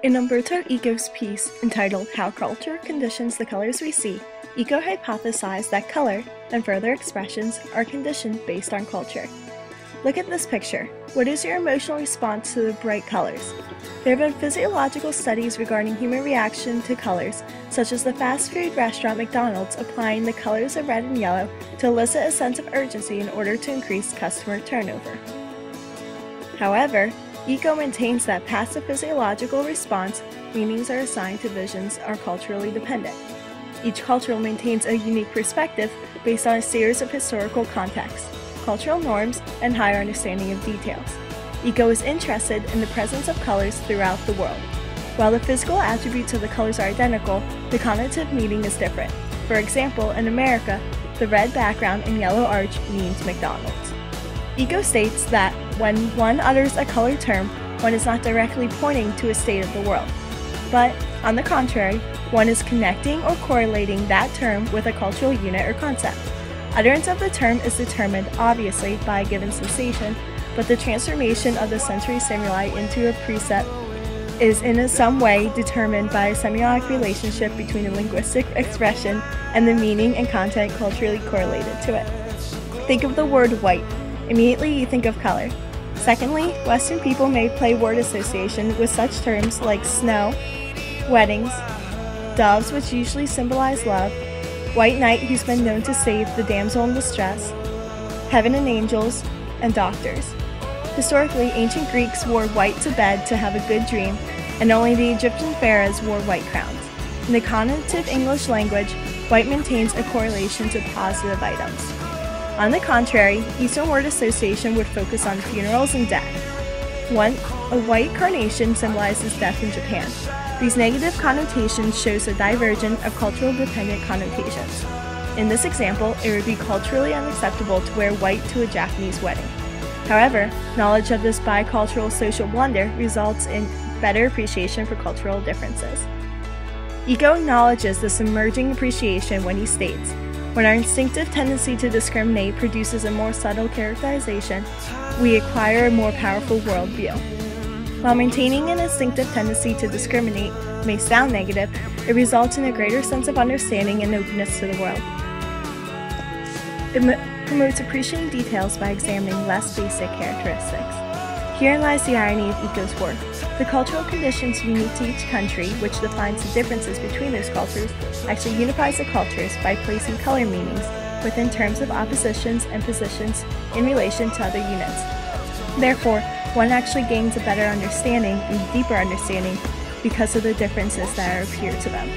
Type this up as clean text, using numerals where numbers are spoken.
In Umberto Eco's piece entitled How Culture Conditions the Colors We See, Eco hypothesized that color and further expressions are conditioned based on culture. Look at this picture. What is your emotional response to the bright colors? There have been physiological studies regarding human reaction to colors, such as the fast food restaurant McDonald's applying the colors of red and yellow to elicit a sense of urgency in order to increase customer turnover. However, Eco maintains that past the physiological response, meanings are assigned to visions are culturally dependent. Each culture maintains a unique perspective based on a series of historical contexts, cultural norms, and higher understanding of details. Eco is interested in the presence of colors throughout the world. While the physical attributes of the colors are identical, the connotative meaning is different. For example, in America, the red background and yellow arch means McDonald's. Eco states that when one utters a color term, one is not directly pointing to a state of the world, but, on the contrary, one is connecting or correlating that term with a cultural unit or concept. Utterance of the term is determined, obviously, by a given sensation, but the transformation of the sensory stimuli into a precept is in some way determined by a semiotic relationship between the linguistic expression and the meaning and content culturally correlated to it. Think of the word white. Immediately you think of color. Secondly, Western people may play word association with such terms like snow, weddings, doves, which usually symbolize love, white knight, who's been known to save the damsel in distress, heaven and angels, and doctors. Historically, ancient Greeks wore white to bed to have a good dream, and only the Egyptian pharaohs wore white crowns. In the connotative English language, white maintains a correlation to positive items. On the contrary, Eastern word association would focus on funerals and death. A white carnation symbolizes death in Japan. These negative connotations shows a divergence of cultural dependent connotations. In this example, it would be culturally unacceptable to wear white to a Japanese wedding. However, knowledge of this bicultural social blunder results in better appreciation for cultural differences. Eco acknowledges this emerging appreciation when he states, when our instinctive tendency to discriminate produces a more subtle characterization, we acquire a more powerful worldview. While maintaining an instinctive tendency to discriminate may sound negative, it results in a greater sense of understanding and openness to the world. It promotes appreciating details by examining less basic characteristics. Herein lies the irony of Eco's work. The cultural conditions unique to each country, which defines the differences between those cultures, actually unifies the cultures by placing color meanings within terms of oppositions and positions in relation to other units. Therefore, one actually gains a better understanding and deeper understanding because of the differences that appear to them.